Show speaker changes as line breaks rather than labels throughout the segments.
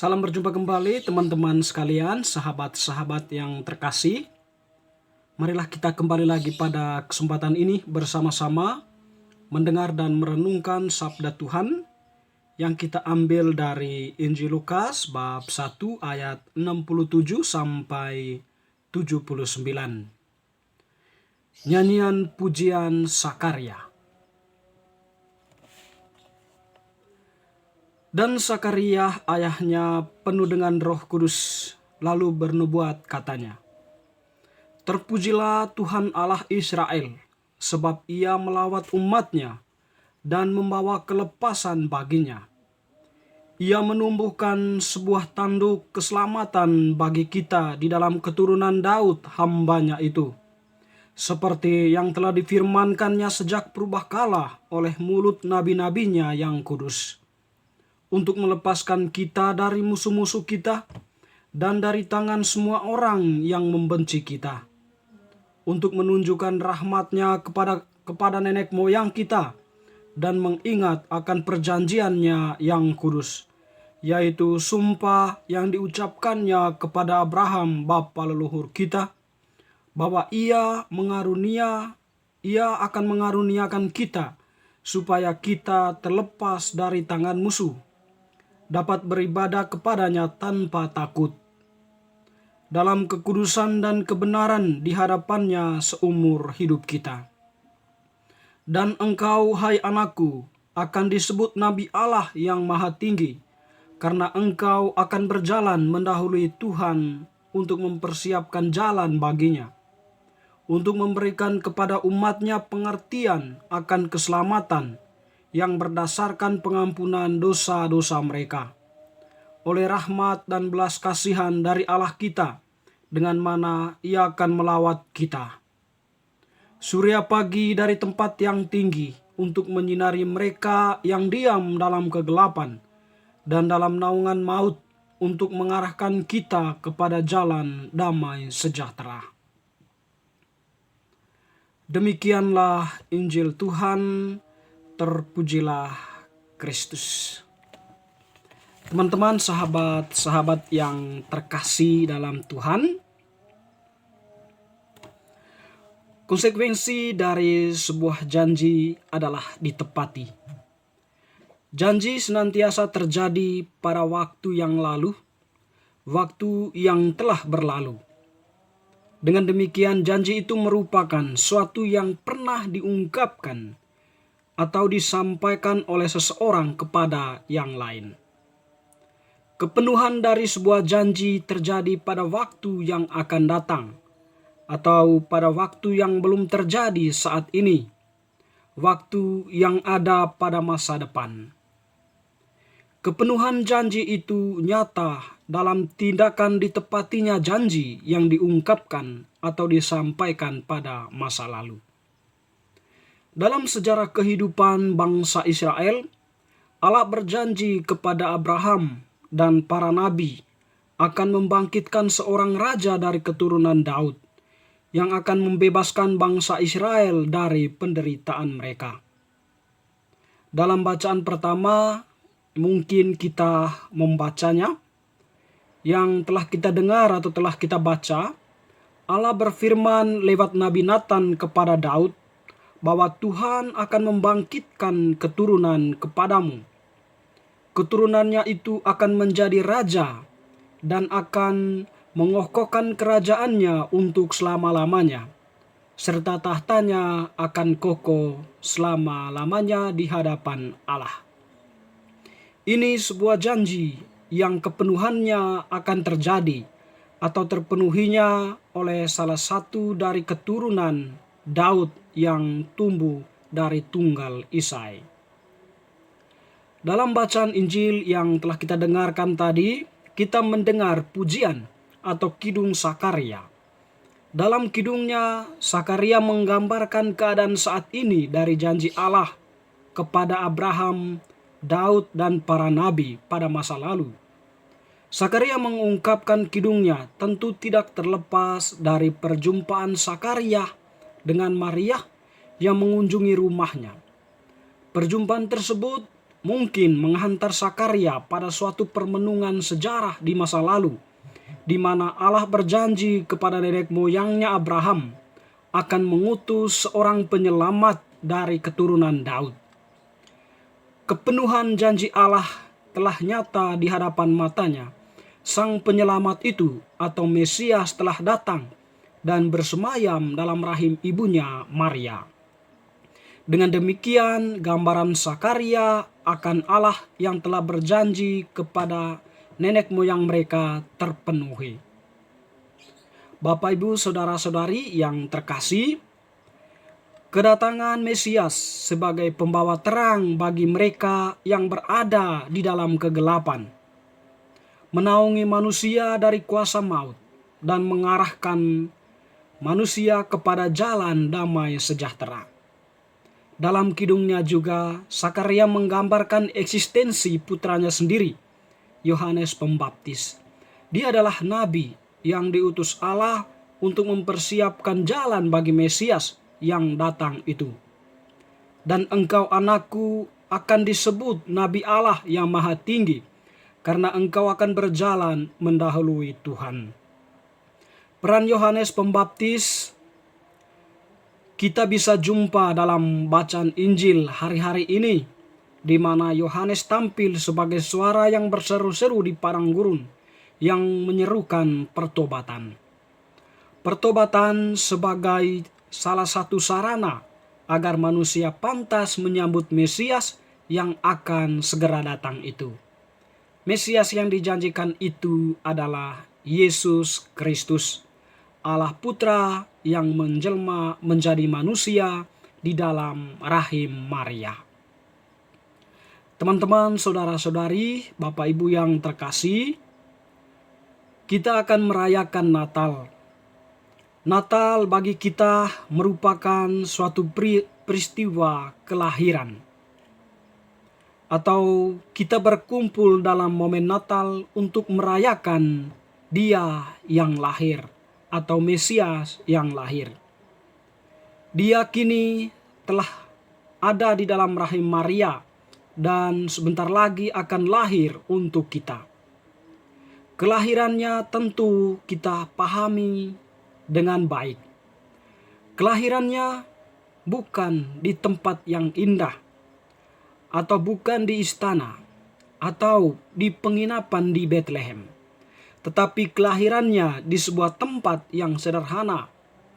Salam berjumpa kembali teman-teman sekalian, sahabat-sahabat yang terkasih. Marilah kita kembali lagi pada kesempatan ini bersama-sama mendengar dan merenungkan sabda Tuhan yang kita ambil dari Injil Lukas bab 1 ayat 67 sampai 79. Nyanyian pujian Sakarya. Dan Sakaria ayahnya penuh dengan Roh Kudus, lalu bernubuat katanya, "Terpujilah Tuhan Allah Israel, sebab ia melawat umatnya dan membawa kelepasan baginya. Ia menumbuhkan sebuah tanduk keselamatan bagi kita di dalam keturunan Daud hambanya itu, seperti yang telah difirmankannya sejak purbakala oleh mulut nabi-nabinya yang kudus, untuk melepaskan kita dari musuh-musuh kita dan dari tangan semua orang yang membenci kita, untuk menunjukkan rahmat-Nya kepada nenek moyang kita dan mengingat akan perjanjiannya yang kudus, yaitu sumpah yang diucapkannya kepada Abraham bapa leluhur kita, bahwa ia akan mengaruniakan kita supaya kita terlepas dari tangan musuh, dapat beribadah kepadanya tanpa takut, dalam kekudusan dan kebenaran di hadapannya seumur hidup kita. Dan engkau, hai anakku, akan disebut Nabi Allah yang Maha Tinggi, karena engkau akan berjalan mendahului Tuhan untuk mempersiapkan jalan baginya, untuk memberikan kepada umatnya pengertian akan keselamatan yang berdasarkan pengampunan dosa-dosa mereka, oleh rahmat dan belas kasihan dari Allah kita, dengan mana Ia akan melawat kita. Surya pagi dari tempat yang tinggi untuk menyinari mereka yang diam dalam kegelapan dan dalam naungan maut, untuk mengarahkan kita kepada jalan damai sejahtera." Demikianlah Injil Tuhan. Terpujilah Kristus. Teman-teman, sahabat-sahabat yang terkasih dalam Tuhan, konsekuensi dari sebuah janji adalah ditepati. Janji senantiasa terjadi pada waktu yang lalu, waktu yang telah berlalu. Dengan demikian, janji itu merupakan suatu yang pernah diungkapkan atau disampaikan oleh seseorang kepada yang lain. Kepenuhan dari sebuah janji terjadi pada waktu yang akan datang, atau pada waktu yang belum terjadi saat ini, waktu yang ada pada masa depan. Kepenuhan janji itu nyata dalam tindakan ditepatinya janji yang diungkapkan atau disampaikan pada masa lalu. Dalam sejarah kehidupan bangsa Israel, Allah berjanji kepada Abraham dan para nabi akan membangkitkan seorang raja dari keturunan Daud yang akan membebaskan bangsa Israel dari penderitaan mereka. Dalam bacaan pertama, mungkin kita membacanya, yang telah kita dengar atau telah kita baca, Allah berfirman lewat Nabi Nathan kepada Daud, bahwa Tuhan akan membangkitkan keturunan kepadamu. Keturunannya itu akan menjadi raja dan akan mengokohkan kerajaannya untuk selama-lamanya, serta tahtanya akan kokoh selama-lamanya di hadapan Allah. Ini sebuah janji yang kepenuhannya akan terjadi atau terpenuhinya oleh salah satu dari keturunan Daud yang tumbuh dari tunggal Isai. Dalam bacaan Injil yang telah kita dengarkan tadi, kita mendengar pujian atau kidung Sakaria. Dalam kidungnya, Sakaria menggambarkan keadaan saat ini dari janji Allah kepada Abraham, Daud, dan para nabi pada masa lalu. Sakaria mengungkapkan kidungnya tentu tidak terlepas dari perjumpaan Sakaria dengan Maria yang mengunjungi rumahnya. Perjumpaan tersebut mungkin menghantar Sakaria pada suatu permenungan sejarah di masa lalu, di mana Allah berjanji kepada nenek moyangnya Abraham akan mengutus seorang penyelamat dari keturunan Daud. Kepenuhan janji Allah telah nyata di hadapan matanya. Sang penyelamat itu atau Mesias telah datang dan bersemayam dalam rahim ibunya Maria. Dengan demikian, gambaran Sakaria akan Allah yang telah berjanji kepada nenek moyang mereka terpenuhi. Bapak, Ibu, saudara-saudari yang terkasih, kedatangan Mesias sebagai pembawa terang bagi mereka yang berada di dalam kegelapan, menaungi manusia dari kuasa maut, dan mengarahkan manusia kepada jalan damai sejahtera. Dalam kidungnya juga, Sakaria menggambarkan eksistensi putranya sendiri, Yohanes Pembaptis. Dia adalah nabi yang diutus Allah untuk mempersiapkan jalan bagi Mesias yang datang itu. Dan engkau, anakku, akan disebut Nabi Allah yang Maha Tinggi, karena engkau akan berjalan mendahului Tuhan. Peran Yohanes Pembaptis kita bisa jumpa dalam bacaan Injil hari-hari ini, di mana Yohanes tampil sebagai suara yang berseru-seru di padang gurun yang menyerukan pertobatan. Pertobatan sebagai salah satu sarana agar manusia pantas menyambut Mesias yang akan segera datang itu. Mesias yang dijanjikan itu adalah Yesus Kristus, Allah Putra yang menjelma menjadi manusia di dalam rahim Maria. Teman-teman, saudara-saudari, Bapak Ibu yang terkasih, kita akan merayakan Natal. Natal bagi kita merupakan suatu peristiwa kelahiran. Atau kita berkumpul dalam momen Natal untuk merayakan Dia yang lahir, atau Mesias yang lahir. Dia kini telah ada di dalam rahim Maria dan sebentar lagi akan lahir untuk kita. Kelahirannya tentu kita pahami dengan baik. Kelahirannya bukan di tempat yang indah, atau bukan di istana, atau di penginapan di Bethlehem. Tetapi kelahirannya di sebuah tempat yang sederhana,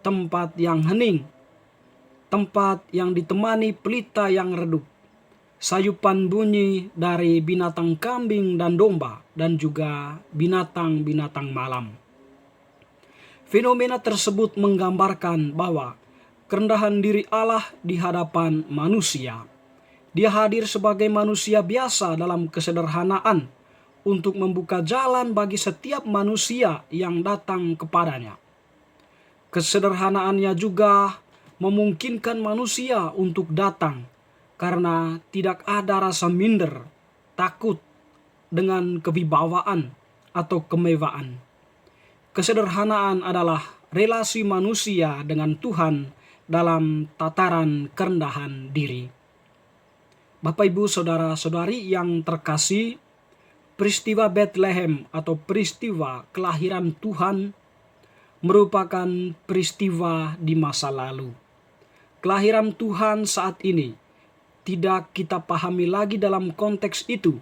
tempat yang hening, tempat yang ditemani pelita yang redup, sayupan bunyi dari binatang kambing dan domba, dan juga binatang-binatang malam. Fenomena tersebut menggambarkan bahwa kerendahan diri Allah di hadapan manusia. Dia hadir sebagai manusia biasa dalam kesederhanaan, untuk membuka jalan bagi setiap manusia yang datang kepadanya. Kesederhanaannya juga memungkinkan manusia untuk datang, karena tidak ada rasa minder, takut dengan kewibawaan atau kemewahan. Kesederhanaan adalah relasi manusia dengan Tuhan dalam tataran kerendahan diri. Bapak, Ibu, saudara-saudari yang terkasih, peristiwa Bethlehem atau peristiwa kelahiran Tuhan merupakan peristiwa di masa lalu. Kelahiran Tuhan saat ini tidak kita pahami lagi dalam konteks itu,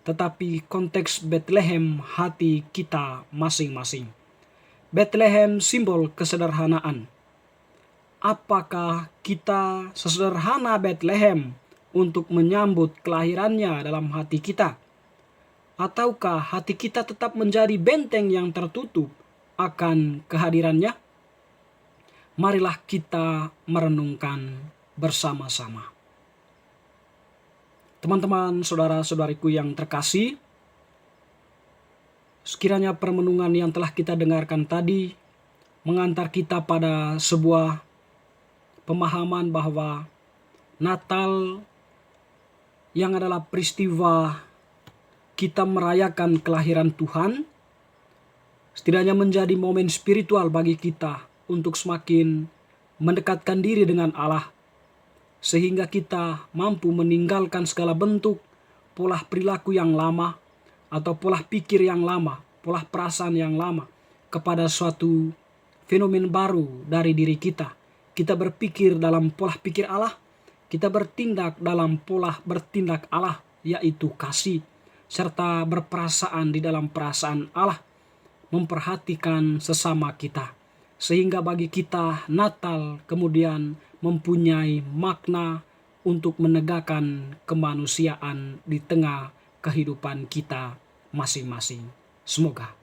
tetapi konteks Bethlehem hati kita masing-masing. Bethlehem simbol kesederhanaan. Apakah kita sesederhana Bethlehem untuk menyambut kelahirannya dalam hati kita? Ataukah hati kita tetap menjadi benteng yang tertutup akan kehadirannya? Marilah kita merenungkan bersama-sama. Teman-teman, saudara-saudariku yang terkasih, sekiranya permenungan yang telah kita dengarkan tadi mengantar kita pada sebuah pemahaman bahwa Natal yang adalah peristiwa kita merayakan kelahiran Tuhan, setidaknya menjadi momen spiritual bagi kita untuk semakin mendekatkan diri dengan Allah, sehingga kita mampu meninggalkan segala bentuk pola perilaku yang lama atau pola pikir yang lama, pola perasaan yang lama kepada suatu fenomen baru dari diri kita. Kita berpikir dalam pola pikir Allah, kita bertindak dalam pola bertindak Allah, yaitu kasih, serta berperasaan di dalam perasaan Allah, memperhatikan sesama kita. Sehingga bagi kita Natal kemudian mempunyai makna untuk menegakkan kemanusiaan di tengah kehidupan kita masing-masing. Semoga